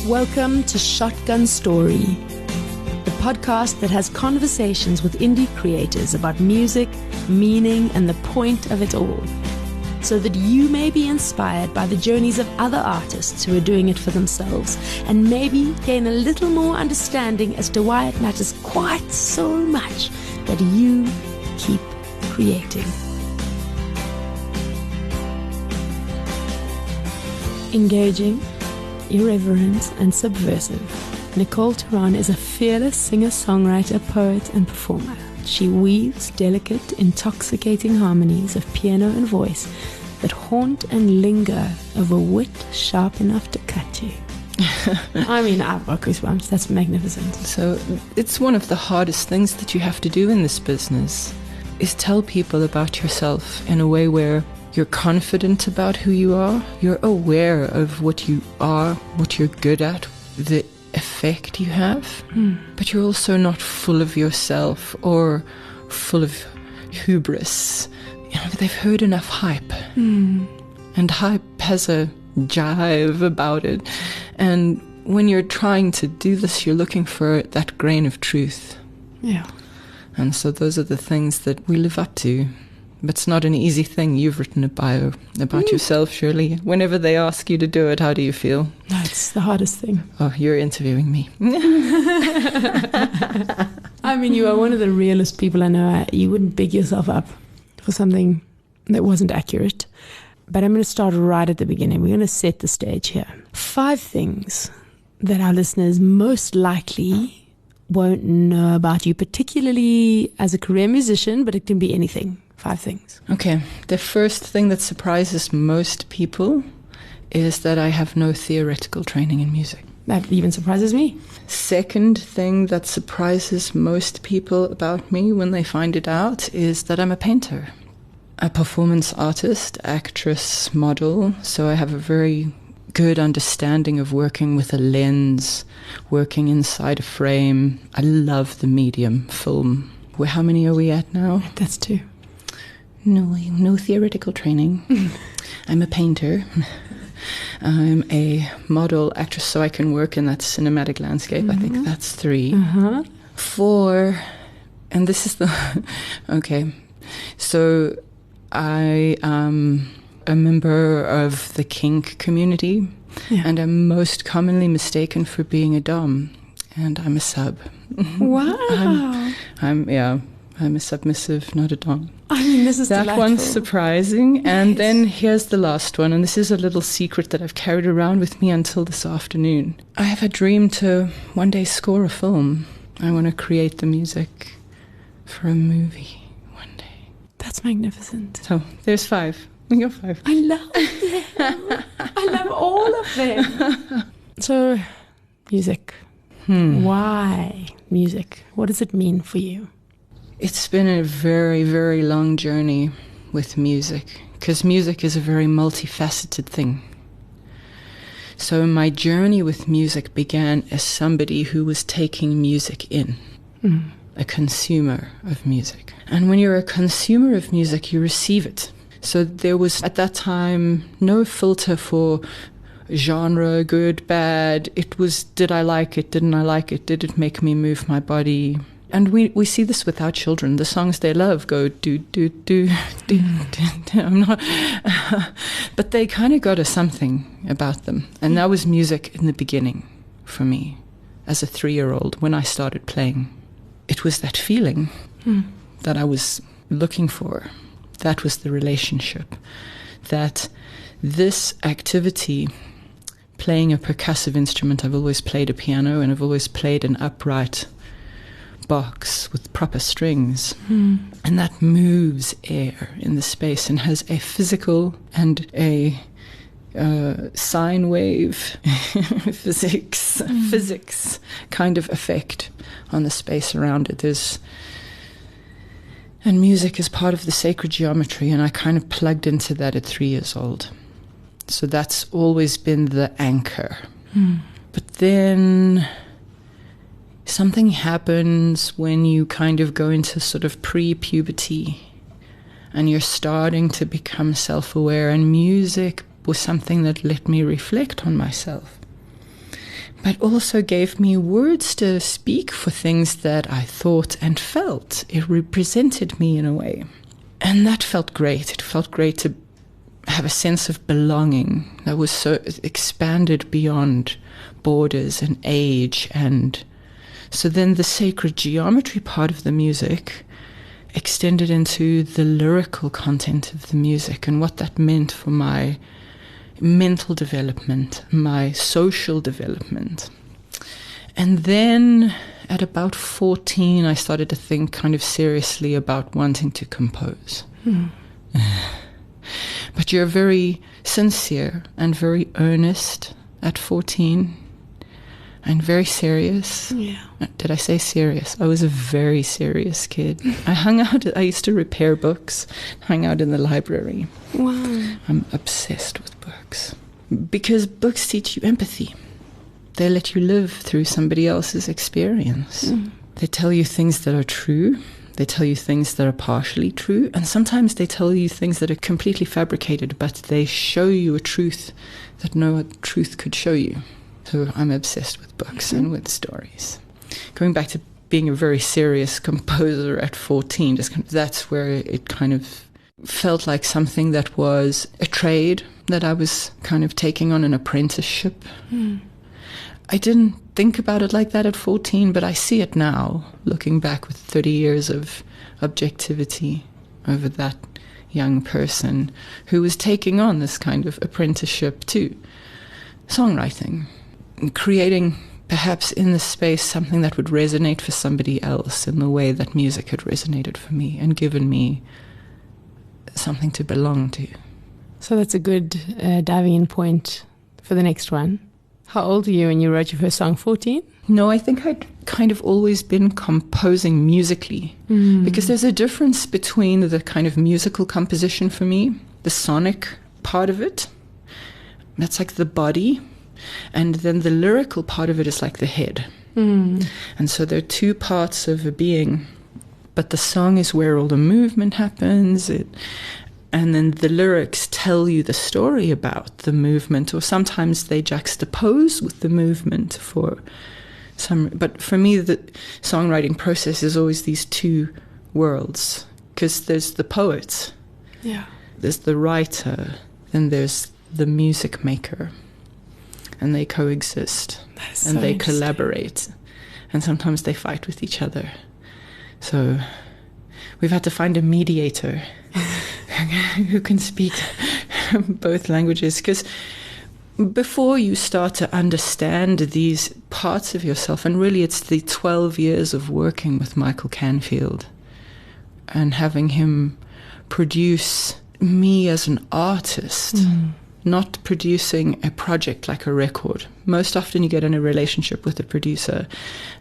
Welcome to Shotgun Story, the podcast that has conversations with indie creators about music, meaning, and the point of it all, so that you may be inspired by the journeys of other artists who are doing it for themselves, and maybe gain a little more understanding as to why it matters quite so much that you keep creating. Engaging, irreverent, and subversive, Nicole Turon is a fearless singer-songwriter, poet, and performer. She weaves delicate, intoxicating harmonies of piano and voice that haunt and linger over wit sharp enough to cut you. I mean, I've got goosebumps. That's magnificent. So it's one of the hardest things that you have to do in this business, is tell people about yourself in a way where you're confident about who you are, you're aware of what you are, what you're good at, the effect you have, but you're also not full of yourself or full of hubris. You know, they've heard enough hype, and hype has a jive about it. And when you're trying to do this, you're looking for that grain of truth. Yeah. And so those are the things that we live up to. But it's not an easy thing. You've written a bio about yourself, surely. Whenever they ask you to do it, how do you feel? No, it's the hardest thing. Oh, you're interviewing me. I mean, you are one of the realest people I know. You wouldn't big yourself up for something that wasn't accurate. But I'm going to start right at the beginning. We're going to set the stage here. 5 things that our listeners most likely won't know about you, particularly as a career musician, but it can be anything. 5 things. Okay. The first thing that surprises most people is that I have no theoretical training in music. That even surprises me. Second thing that surprises most people about me when they find it out is that I'm a painter, a performance artist, actress, model. So I have a very good understanding of working with a lens, working inside a frame. I love the medium, film. How many are we at now? That's 2. No theoretical training. I'm a painter. I'm a model, actress, so I can work in that cinematic landscape. I think that's 3. 4, and this is the... Okay. So I am a member of the kink community, and I'm most commonly mistaken for being a dom, and I'm a sub. Wow. I'm a submissive, not a dom. I mean, this is that delightful. One's surprising. And then here's the last one, and this is a little secret that I've carried around with me until this afternoon. I have a dream to one day score a film. I want to create the music for a movie one day. That's magnificent. So there's 5. We got 5. I love them. I love all of them. So, music. Why music? What does it mean for you? It's been a very, very long journey with music, because music is a very multifaceted thing. So my journey with music began as somebody who was taking music in, a consumer of music. And when you're a consumer of music, you receive it. So there was, at that time, no filter for genre, good, bad. It was, did I like it? Didn't I like it? Did it make me move my body? And we see this with our children. The songs they love go do, do, do, do, do, do. I'm not... but they kind of got a something about them. And that was music in the beginning for me as a 3-year-old when I started playing. It was that feeling that I was looking for. That was the relationship. That this activity, playing a percussive instrument, I've always played a piano and I've always played an upright box with proper strings, and that moves air in the space and has a physical and a sine wave physics kind of effect on the space around it. And music is part of the sacred geometry, and I kind of plugged into that at 3 years old. So that's always been the anchor. But then something happens when you kind of go into sort of pre-puberty and you're starting to become self-aware, and music was something that let me reflect on myself. but also gave me words to speak for things that I thought and felt. It represented me in a way. And that felt great. It felt great to have a sense of belonging that was so expanded beyond borders and age. And so then the sacred geometry part of the music extended into the lyrical content of the music and what that meant for my mental development, my social development. And then at about 14, I started to think kind of seriously about wanting to compose. But you're very sincere and very earnest at 14 and very serious. Yeah. Did I say serious? I was a very serious kid. I used to repair books, hang out in the library. Wow. I'm obsessed with books. Because books teach you empathy. They let you live through somebody else's experience. They tell you things that are true. They tell you things that are partially true. And sometimes they tell you things that are completely fabricated, but they show you a truth that no other truth could show you. So I'm obsessed with books and with stories. Going back to being a very serious composer at 14, that's where it kind of felt like something that was a trade that I was kind of taking on, an apprenticeship. I didn't think about it like that at 14, but I see it now, looking back with 30 years of objectivity over that young person who was taking on this kind of apprenticeship to songwriting, creating perhaps in the space something that would resonate for somebody else in the way that music had resonated for me and given me something to belong to. So that's a good diving in point for the next one. How old were you when you wrote your first song? 14? No, I think I'd kind of always been composing musically, because there's a difference between the kind of musical composition for me, the sonic part of it, that's like the body, and then the lyrical part of it is like the head. And so there are two parts of a being, but the song is where all the movement happens, and then the lyrics tell you the story about the movement, or sometimes they juxtapose with the movement for some. But for me, the songwriting process is always these two worlds, because there's the poet, there's the writer, then there's the music maker, and they coexist, and they collaborate, and sometimes they fight with each other. So we've had to find a mediator who can speak both languages, because before you start to understand these parts of yourself, and really it's the 12 years of working with Michael Canfield and having him produce me as an artist, not producing a project like a record. Most often you get in a relationship with a producer,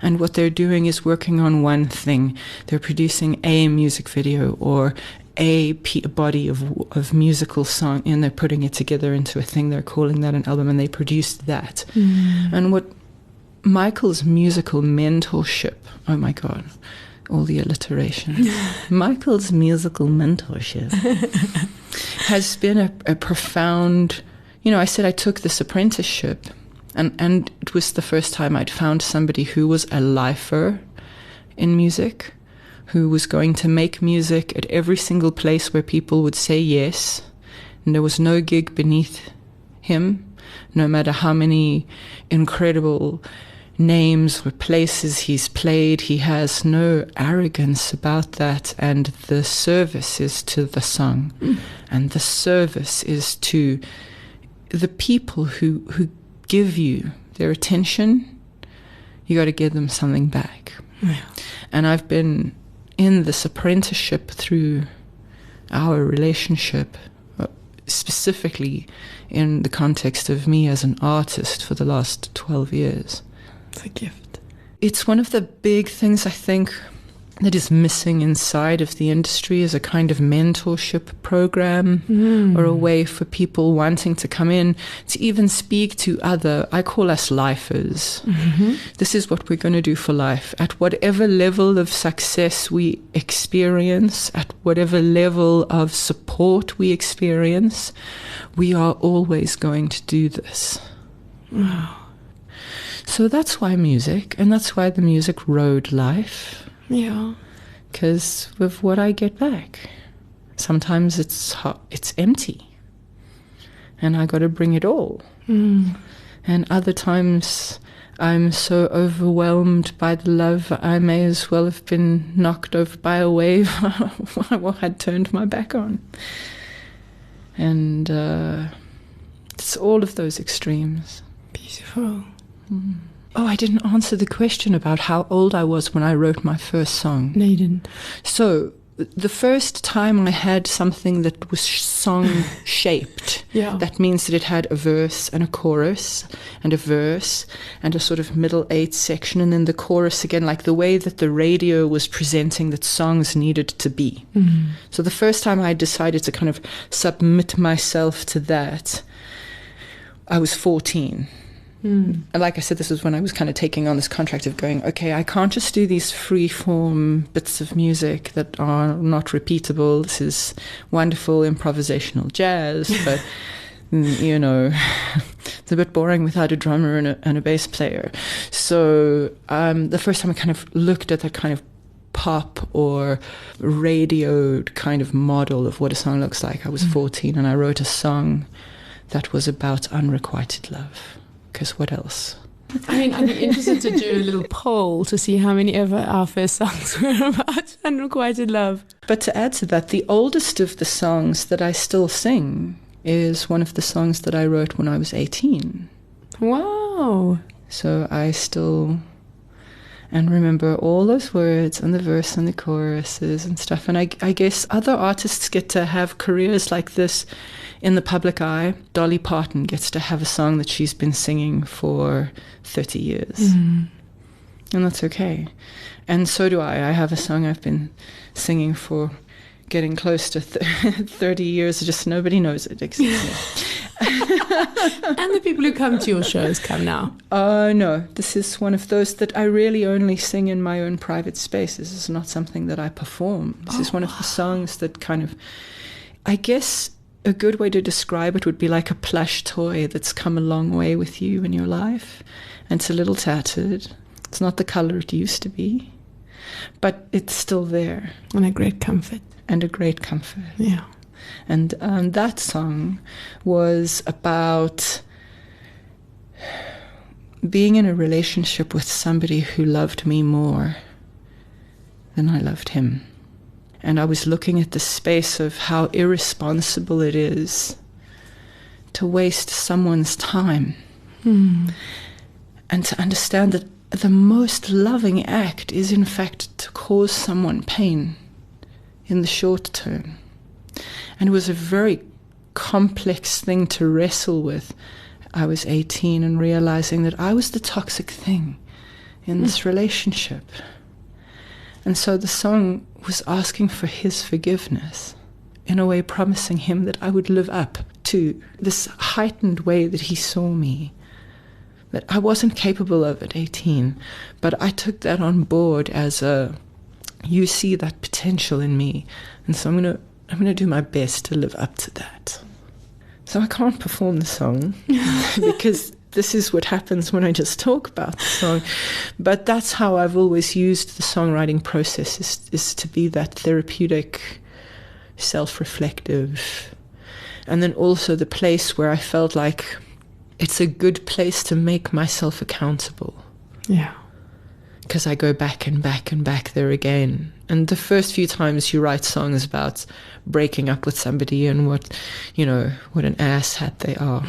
and what they're doing is working on one thing. They're producing a music video or a body of musical song, and they're putting it together into a thing. They're calling that an album, and they produced that. And what Michael's musical mentorship, oh my God, all the alliteration. Michael's musical mentorship has been a profound, I said I took this apprenticeship, and it was the first time I'd found somebody who was a lifer in music, who was going to make music at every single place where people would say yes, and there was no gig beneath him, no matter how many incredible names or places he's played. He has no arrogance about that, and the service is to the song, and the service is to the people who give you their attention. You got to give them something back. And I've been in this apprenticeship through our relationship, specifically in the context of me as an artist for the last 12 years. It's a gift. It's one of the big things I think that is missing inside of the industry, is a kind of mentorship program or a way for people wanting to come in to even speak to I call us lifers. This is what we're going to do for life. At whatever level of success we experience, at whatever level of support we experience, we are always going to do this. Wow. So that's why music, and that's why the music rode life. Yeah. Because with what I get back, sometimes it's empty, and I got to bring it all. And other times I'm so overwhelmed by the love, I may as well have been knocked over by a wave I had turned my back on. And it's all of those extremes. Beautiful. Oh, I didn't answer the question about how old I was when I wrote my first song. No, you didn't. So the first time I had something that was song-shaped, that means that it had a verse and a chorus and a verse and a sort of middle eight section, and then the chorus again, like the way that the radio was presenting that songs needed to be. So the first time I decided to kind of submit myself to that, I was 14. And like I said, this was when I was kind of taking on this contract of going, okay, I can't just do these free-form bits of music that are not repeatable. This is wonderful improvisational jazz, but, you know, it's a bit boring without a drummer and a bass player. So the first time I kind of looked at that kind of pop or radioed kind of model of what a song looks like, I was 14, and I wrote a song that was about unrequited love. Because what else? I mean, I'd be interested to do a little poll to see how many of our first songs were about unrequited love. But to add to that, the oldest of the songs that I still sing is one of the songs that I wrote when I was 18. Wow. So I still and remember all those words and the verse and the choruses and stuff. And I guess other artists get to have careers like this in the public eye. Dolly Parton gets to have a song that she's been singing for 30 years. And that's okay. And so do I. I have a song I've been singing for getting close to 30 years. Just nobody knows it except me. And the people who come to your shows come now? No, this is one of those that I really only sing in my own private space. This is not something that I perform. This is one of the songs that kind of, I guess a good way to describe it would be like a plush toy that's come a long way with you in your life. And it's a little tattered. It's not the color it used to be, but it's still there. And a great comfort. And a great comfort. Yeah. And that song was about being in a relationship with somebody who loved me more than I loved him. And I was looking at the space of how irresponsible it is to waste someone's time. And to understand that the most loving act is in fact to cause someone pain in the short term. And it was a very complex thing to wrestle with. I was 18 and realizing that I was the toxic thing in this relationship. And so the song was asking for his forgiveness, in a way promising him that I would live up to this heightened way that he saw me, that I wasn't capable of at 18. But I took that on board as you see that potential in me, and so I'm going to do my best to live up to that. So I can't perform the song because this is what happens when I just talk about the song. But that's how I've always used the songwriting process, is to be that therapeutic, self-reflective, and then also the place where I felt like it's a good place to make myself accountable. Yeah. Because I go back and back and back there again. And the first few times you write songs about breaking up with somebody and what an asshat they are.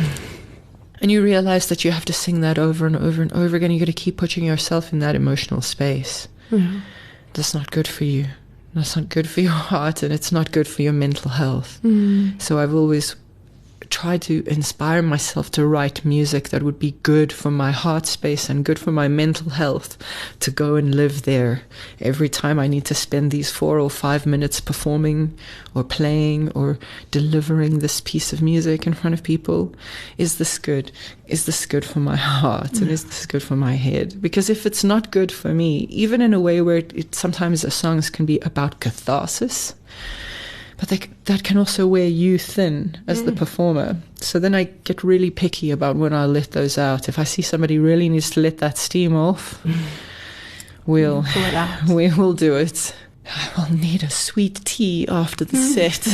And you realize that you have to sing that over and over and over again. You got to keep putting yourself in that emotional space. That's not good for you. That's not good for your heart, and it's not good for your mental health. So I've always tried to inspire myself to write music that would be good for my heart space and good for my mental health, to go and live there every time I need to spend these 4 or 5 minutes performing or playing or delivering this piece of music in front of people. Is this good? Is this good for my heart? And is this good for my head? Because if it's not good for me, even in a way where sometimes the songs can be about catharsis, but that can also wear you thin as the performer. So then I get really picky about when I let those out. If I see somebody really needs to let that steam off, we'll do it. I will need a sweet tea after the set.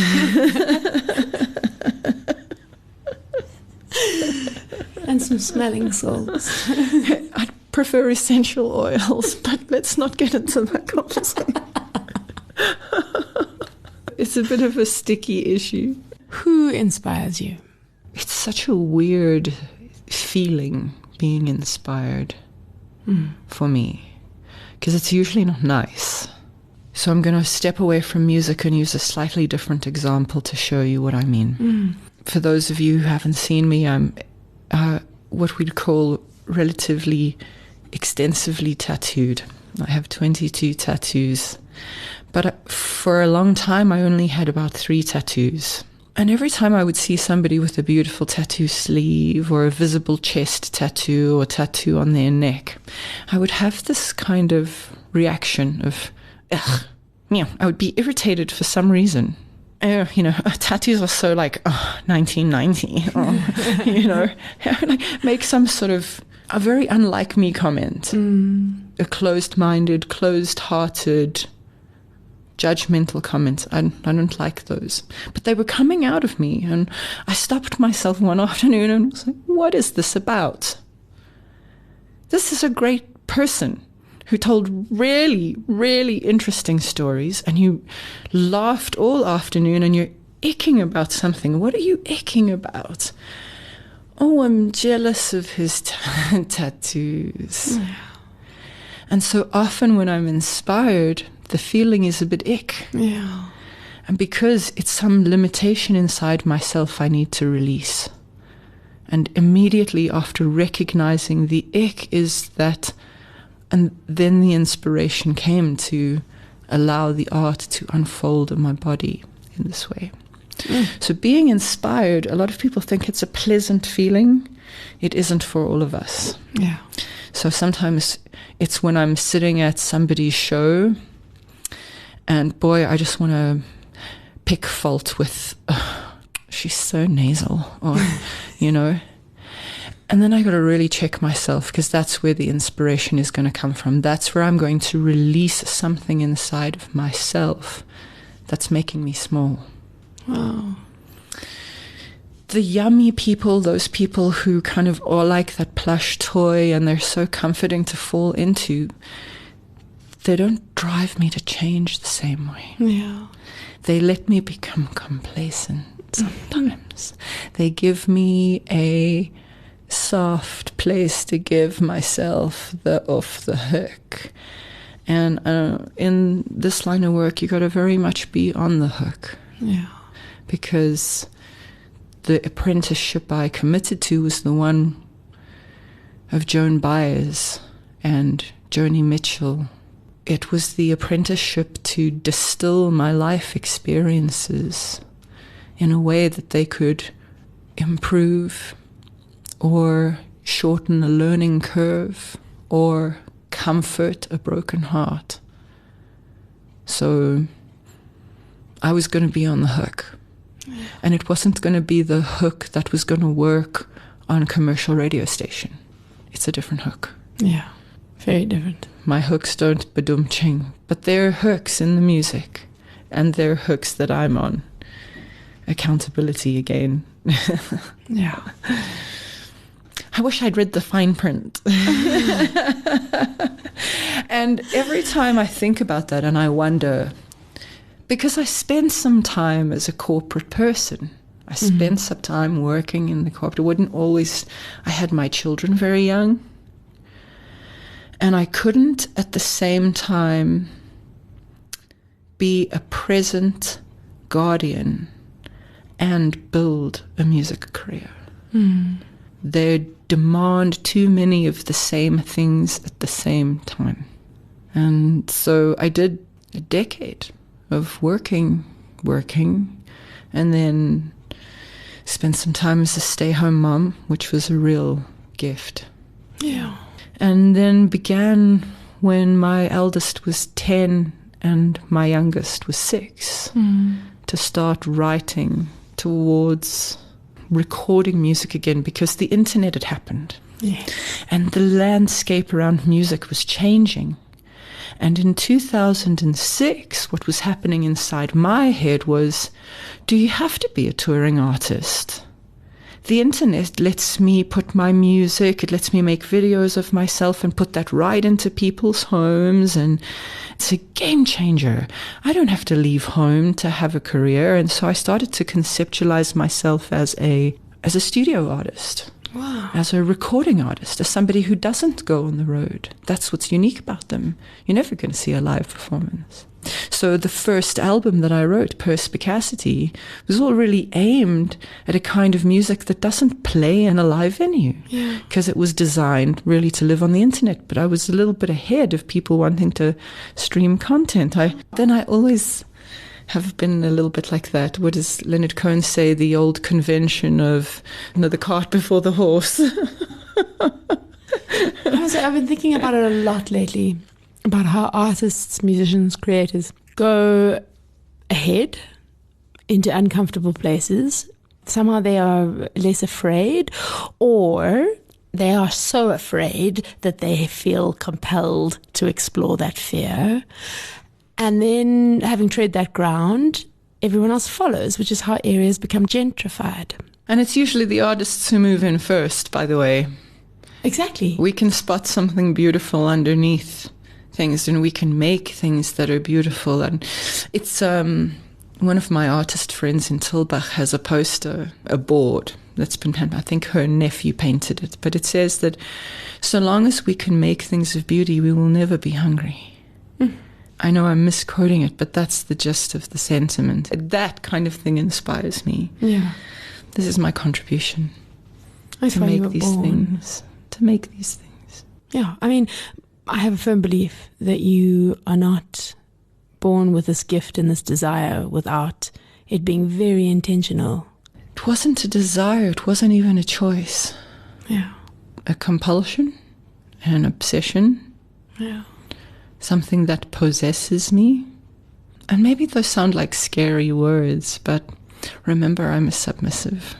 And some smelling salts. I'd prefer essential oils, but let's not get into that conversation. It's a bit of a sticky issue. Who inspires you? It's such a weird feeling, being inspired for me, because it's usually not nice. So I'm going to step away from music and use a slightly different example to show you what I mean. For those of you who haven't seen me, I'm what we'd call relatively extensively tattooed. I have 22 tattoos. But for a long time, I only had about 3 tattoos. And every time I would see somebody with a beautiful tattoo sleeve or a visible chest tattoo or tattoo on their neck, I would have this kind of reaction of, ugh. I would be irritated for some reason. Tattoos are so like, 1990, or, like make some sort of a very unlike me comment. A closed-minded, closed-hearted, judgmental comments. I don't like those. But they were coming out of me, and I stopped myself one afternoon and was like, what is this about? This is a great person who told really, really interesting stories, and you laughed all afternoon and you're icking about something. What are you icking about? Oh, I'm jealous of his tattoos. Yeah. And so often when I'm inspired, the feeling is a bit ick. Yeah. And because it's some limitation inside myself I need to release. And immediately after recognizing the ick is that, and then the inspiration came to allow the art to unfold in my body in this way. So being inspired, a lot of people think it's a pleasant feeling. It isn't for all of us. Yeah. So sometimes it's when I'm sitting at somebody's show and boy, I just want to pick fault with, she's so nasal, or, And then I got to really check myself, because that's where the inspiration is going to come from. That's where I'm going to release something inside of myself that's making me small. Wow. The yummy people, those people who kind of are like that plush toy and they're so comforting to fall into, they don't drive me to change the same way. Yeah. They let me become complacent sometimes. They give me a soft place to give myself the off the hook. And in this line of work, you got to very much be on the hook. Yeah. Because the apprenticeship I committed to was the one of Joan Baez and Joni Mitchell. It was the apprenticeship to distill my life experiences in a way that they could improve or shorten a learning curve or comfort a broken heart. So I was going to be on the hook. And it wasn't going to be the hook that was going to work on a commercial radio station. It's a different hook. Yeah, very different. My hooks don't ba-dum-ching, but they're hooks in the music. And they're hooks that I'm on. Accountability again. Yeah. I wish I'd read the fine print. And every time I think about that and I wonder, because I spent some time as a corporate person. I spent some time working in the corporate. I had my children very young. And I couldn't at the same time be a present guardian and build a music career. They demand too many of the same things at the same time. And so I did a decade of working, and then spent some time as a stay-home mom, which was a real gift. Yeah. And then began when my eldest was 10 and my youngest was 6 to start writing towards recording music again, because the internet had happened. Yeah. And the landscape around music was changing. And in 2006, what was happening inside my head was, do you have to be a touring artist? The internet lets me put my music, it lets me make videos of myself and put that right into people's homes, and it's a game changer. I don't have to leave home to have a career. And so I started to conceptualize myself as a studio artist. Wow. As a recording artist, as somebody who doesn't go on the road. That's what's unique about them. You're never going to see a live performance. So the first album that I wrote, Perspicacity, was all really aimed at a kind of music that doesn't play in a live venue. Because it was designed really to live on the internet. But I was a little bit ahead of people wanting to stream content. I always have been a little bit like that. What does Leonard Cohen say? The old convention of the cart before the horse. I've been thinking about it a lot lately, about how artists, musicians, creators go ahead into uncomfortable places. Somehow they are less afraid, or they are so afraid that they feel compelled to explore that fear. And then, having tread that ground, everyone else follows, which is how areas become gentrified. And it's usually the artists who move in first, by the way. Exactly. We can spot something beautiful underneath things, and we can make things that are beautiful. And it's one of my artist friends in Tilbach has a poster, a board that's been, I think her nephew painted it, but it says that so long as we can make things of beauty, we will never be hungry. I know I'm misquoting it, but that's the gist of the sentiment. That kind of thing inspires me. Yeah. This is my contribution. That's to why you make were these born. things. To make these things. Yeah. I mean, I have a firm belief that you are not born with this gift and this desire without it being very intentional. It wasn't a desire. It wasn't even a choice. Yeah. A compulsion, an obsession. Yeah. Something that possesses me. And maybe those sound like scary words, but remember, I'm a submissive.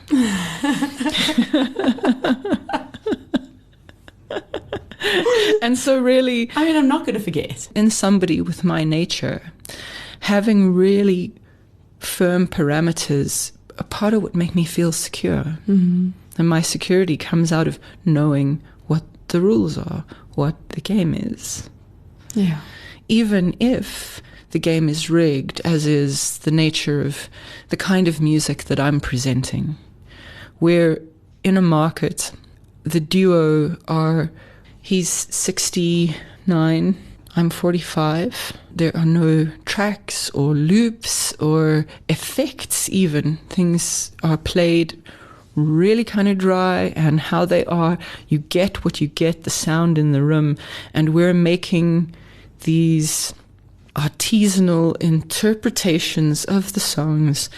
And so really, I mean, I'm not going to forget. in somebody with my nature, having really firm parameters, a part of what make me feel secure. Mm-hmm. And my security comes out of knowing what the rules are, what the game is. Yeah. Even if the game is rigged, as is the nature of the kind of music that I'm presenting. We're in a market, the duo are, he's 69, I'm 45. There are no tracks or loops or effects even. Things are played really kind of dry, and how they are, you get what you get, the sound in the room, and we're making these artisanal interpretations of the songs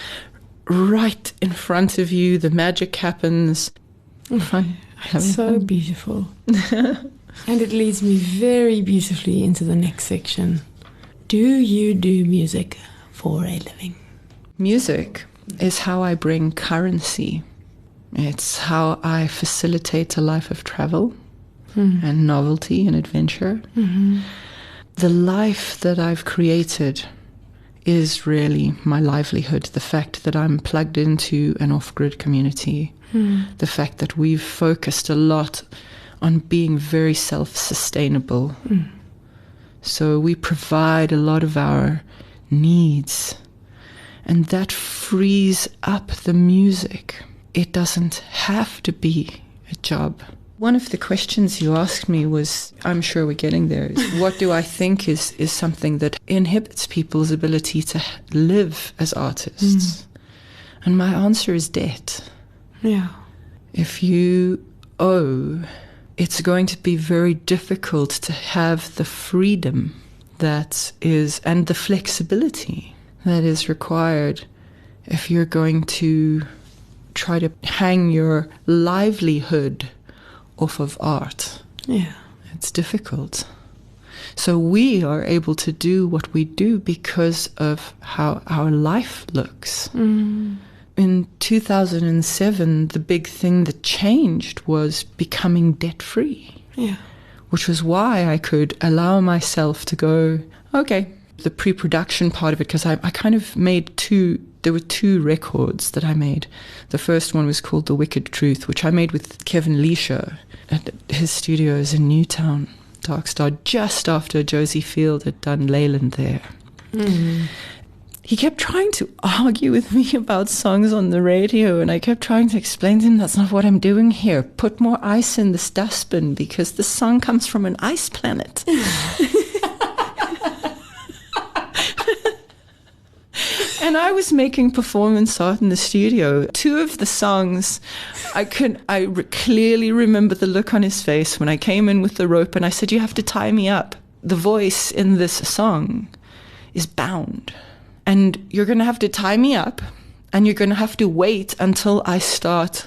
right in front of you. The magic happens. It's so beautiful. And it leads me very beautifully into the next section. Do you do music for a living? Music is how I bring currency. It's how I facilitate a life of travel and novelty and adventure. Mm-hmm. The life that I've created is really my livelihood. The fact that I'm plugged into an off-grid community. The fact that we've focused a lot on being very self-sustainable. So we provide a lot of our needs. And that frees up the music. It doesn't have to be a job. One of the questions you asked me was, I'm sure we're getting there, is what do I think is something that inhibits people's ability to live as artists? And my answer is debt. Yeah. If you owe, it's going to be very difficult to have the freedom that is, and the flexibility that is required if you're going to try to hang your livelihood off of art. Yeah. It's difficult. So we are able to do what we do because of how our life looks. In 2007, the big thing that changed was becoming debt-free. Yeah. Which was why I could allow myself to go, okay, the pre-production part of it, because I kind of made there were two records that I made. The first one was called The Wicked Truth, which I made with Kevin Leisha at his studios in Newtown, Darkstar, just after Josie Field had done Leyland there. He kept trying to argue with me about songs on the radio, and I kept trying to explain to him, that's not what I'm doing here. Put more ice in this dustbin because the song comes from an ice planet. And I was making performance art in the studio. Two of the songs, I clearly remember the look on his face when I came in with the rope and I said, you have to tie me up. The voice in this song is bound. And you're going to have to tie me up, and you're going to have to wait until I start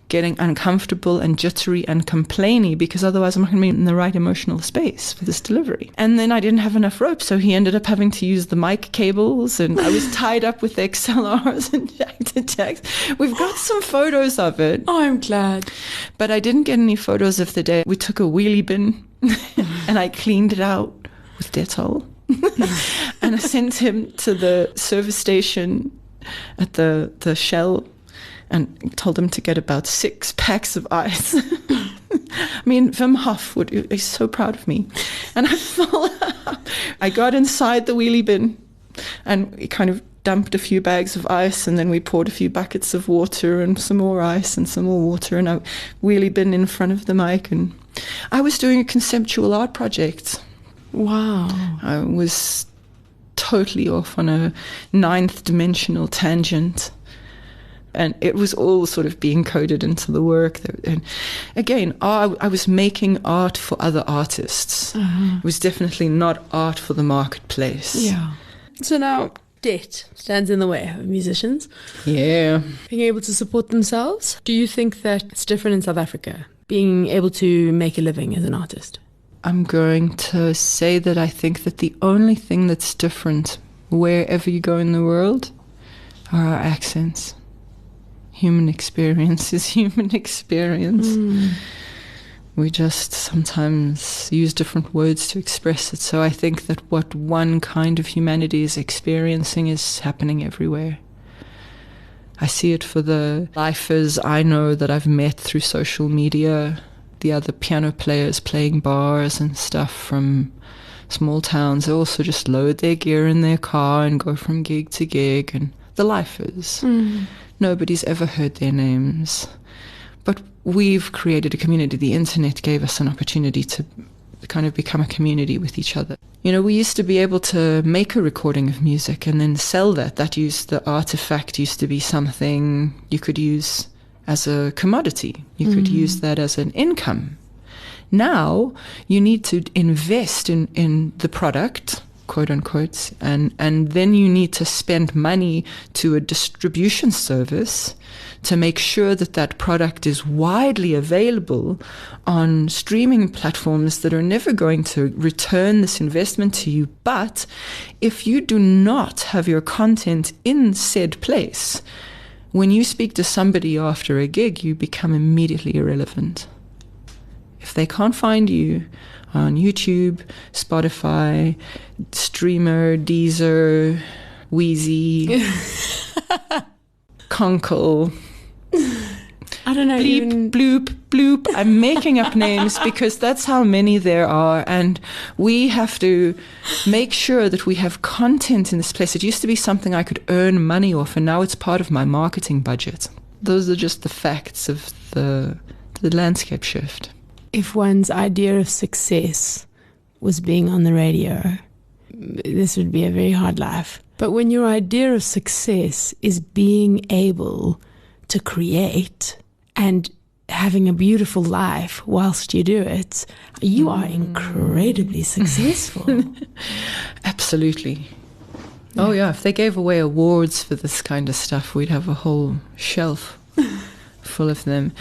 getting uncomfortable and jittery and complainy, because otherwise I'm not going to be in the right emotional space for this delivery. And then I didn't have enough rope, so he ended up having to use the mic cables, and I was tied up with XLRs and jacks. We've got some photos of it. Oh, I'm glad. But I didn't get any photos of the day. We took a wheelie bin and I cleaned it out with Dettol. And I sent him to the service station at the Shell and told him to get about 6 packs of ice. I mean, Wim Hof is so proud of me. And I got inside the wheelie bin and we kind of dumped a few bags of ice, and then we poured a few buckets of water and some more ice and some more water, and a wheelie bin in front of the mic. And I was doing a conceptual art project. Wow. I was totally off on a 9th dimensional tangent. And it was all sort of being coded into the work. And again, I was making art for other artists. It was definitely not art for the marketplace. Yeah. So now debt stands in the way of musicians. Yeah. Being able to support themselves. Do you think that it's different in South Africa, being able to make a living as an artist? I'm going to say that I think that the only thing that's different wherever you go in the world are our accents. Human experience is human experience. We just sometimes use different words to express it. So I think that what one kind of humanity is experiencing is happening everywhere. I see it for the lifers I know that I've met through social media, the other piano players playing bars and stuff from small towns. They also just load their gear in their car and go from gig to gig. And the lifers, nobody's ever heard their names. But we've created a community. The internet gave us an opportunity to kind of become a community with each other. You know, we used to be able to make a recording of music and then sell that. The artifact used to be something you could use as a commodity. You could use that as an income. Now you need to invest in the product, quote unquote, and then you need to spend money to a distribution service to make sure that that product is widely available on streaming platforms that are never going to return this investment to you. But if you do not have your content in said place, when you speak to somebody after a gig, you become immediately irrelevant. If they can't find you on YouTube, Spotify, Streamer, Deezer, Wheezy, Conkle, I don't know. Bleep, bloop, bloop. I'm making up names because that's how many there are. And we have to make sure that we have content in this place. It used to be something I could earn money off, and now it's part of my marketing budget. Those are just the facts of the landscape shift. If one's idea of success was being on the radio, this would be a very hard life. But when your idea of success is being able to create and having a beautiful life whilst you do it, you are incredibly successful. Absolutely. Yeah. Oh yeah, if they gave away awards for this kind of stuff, we'd have a whole shelf full of them.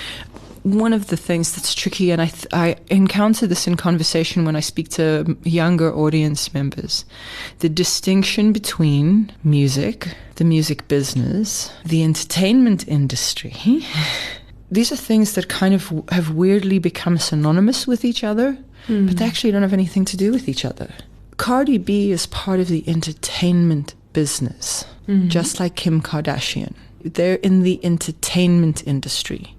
one of the things that's tricky, and I encounter this in conversation when I speak to younger audience members, the distinction between music, the music business, the entertainment industry. These are things that kind of have weirdly become synonymous with each other, but they actually don't have anything to do with each other. Cardi B is part of the entertainment business, just like Kim Kardashian. They're in the entertainment industry.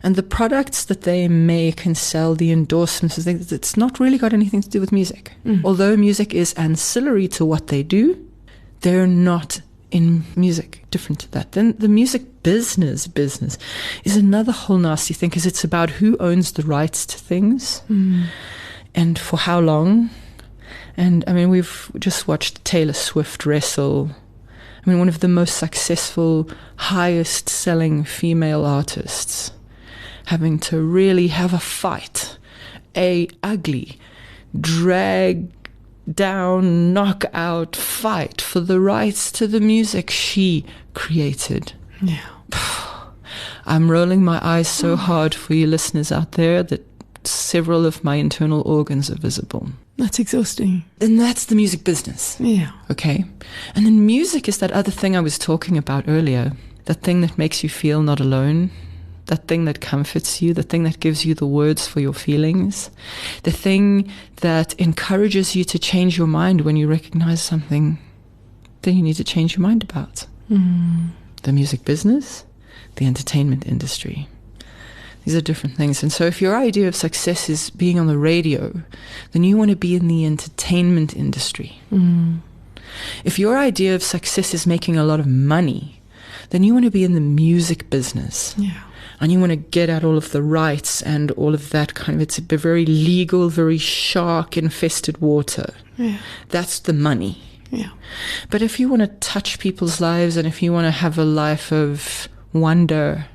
And the products that they make and sell, the endorsements, it's not really got anything to do with music. Although music is ancillary to what they do, they're not in music, different to that. Then the music business is another whole nasty thing, because it's about who owns the rights to things and for how long. And I mean, we've just watched Taylor Swift wrestle. I mean, one of the most successful, highest selling female artists, having to really have a fight, a ugly, drag down, knockout fight for the rights to the music she created. Yeah. I'm rolling my eyes so hard for you listeners out there that several of my internal organs are visible. That's exhausting. And that's the music business. Yeah. Okay. And then music is that other thing I was talking about earlier, that thing that makes you feel not alone, that thing that comforts you, the thing that gives you the words for your feelings, the thing that encourages you to change your mind when you recognize something that you need to change your mind about. The music business, the entertainment industry. These are different things. And so if your idea of success is being on the radio, then you want to be in the entertainment industry. If your idea of success is making a lot of money, then you want to be in the music business. Yeah. And you want to get at all of the rights and all of that kind of, it's a very legal, very shark-infested water. Yeah. That's the money. Yeah. But if you want to touch people's lives, and if you want to have a life of wonder,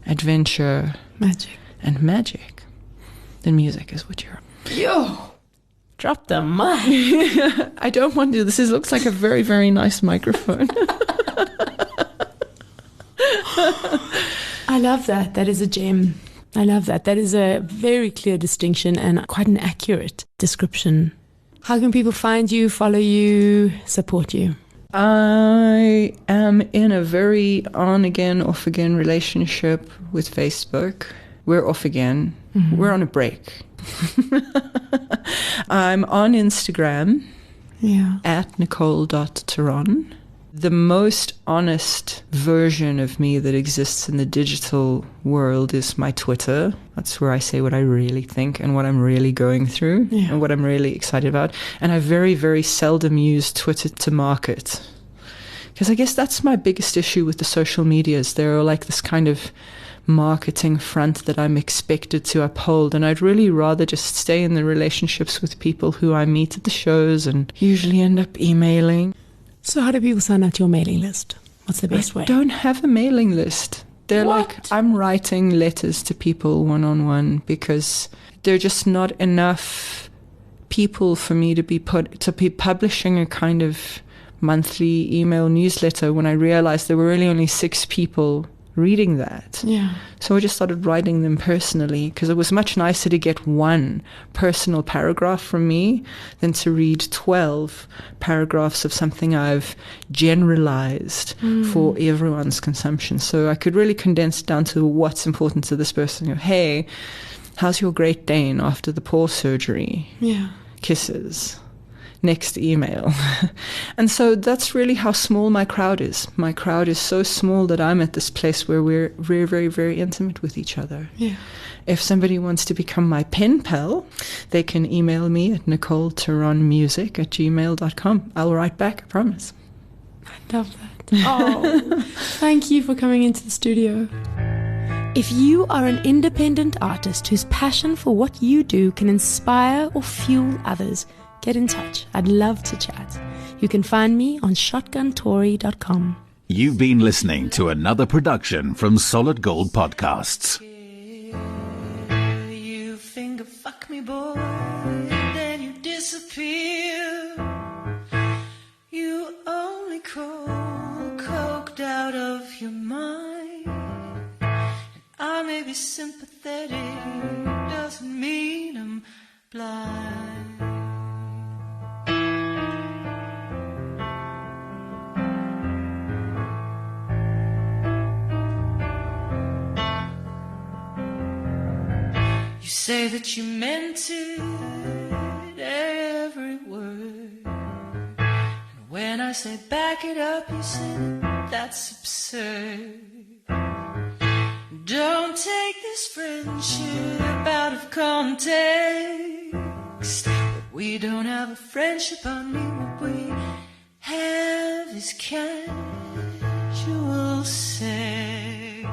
adventure, magic, then music is what you're. Yo, drop the mic. I don't want to. This looks like a very, very nice microphone. I love that. That is a gem. I love that. That is a very clear distinction and quite an accurate description. How can people find you, follow you, support you? I am in a very on-again, off-again relationship with Facebook. We're off again. We're on a break. I'm on Instagram at Nicole.Turon. The most honest version of me that exists in the digital world is my Twitter. That's where I say what I really think and what I'm really going through and what I'm really excited about. And I very, very seldom use Twitter to market. Because I guess that's my biggest issue with the social medias. They're like this kind of marketing front that I'm expected to uphold. And I'd really rather just stay in the relationships with people who I meet at the shows and usually end up emailing. So how do people sign up to your mailing list? What's the best way? I don't have a mailing list. They're like, I'm writing letters to people one-on-one because they're just not enough people for me to be publishing a kind of monthly email newsletter when I realized there were really only 6 people reading that. Yeah. So I just started writing them personally because it was much nicer to get one personal paragraph from me than to read 12 paragraphs of something I've generalized for everyone's consumption. So I could really condense down to what's important to this person. You know, hey, how's your Great Dane after the paw surgery? Yeah. Kisses. Next email. And so that's really how small my crowd is. My crowd is so small that I'm at this place where we're very, very, very intimate with each other. Yeah. If somebody wants to become my pen pal, they can email me at nicoleturonmusic@gmail.com. I'll write back, I promise. I love that. Oh, thank you for coming into the studio. If you are an independent artist whose passion for what you do can inspire or fuel others, get in touch. I'd love to chat. You can find me on shotguntory.com. You've been listening to another production from Solid Gold Podcasts. You finger fuck me, boy, then you disappear. You only coked out of your mind. I may be say that you meant it, every word. And when I say back it up, you say that's absurd. Don't take this friendship out of context. But we don't have a friendship, honey. What we have is casual sex.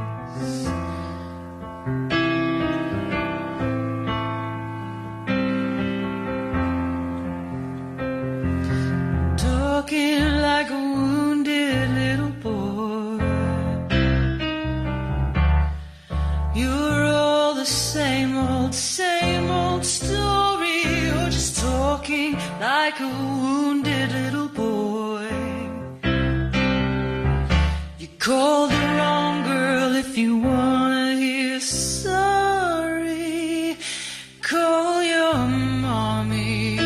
Talking like a wounded little boy. You're all the same old story. You're just talking like a wounded little boy. You called the wrong girl. If you wanna hear sorry, call your mommy.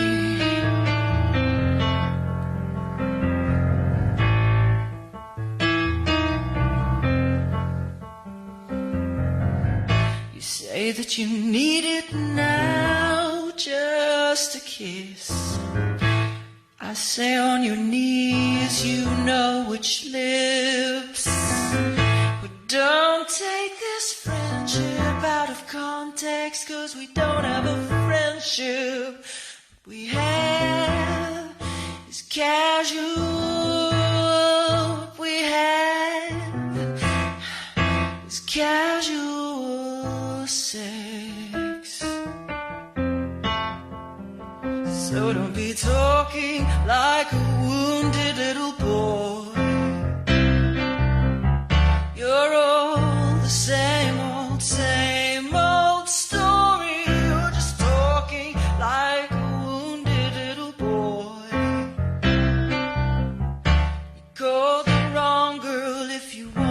You say that you need it now, just a kiss. I say on your knees, you know which lips. But don't take this friendship out of context, 'cause we don't have a friendship. What we have is casual. What we have is casual sex. So don't be talking like a wounded little boy. You're all the same old story. You're just talking like a wounded little boy. You called the wrong girl. If you want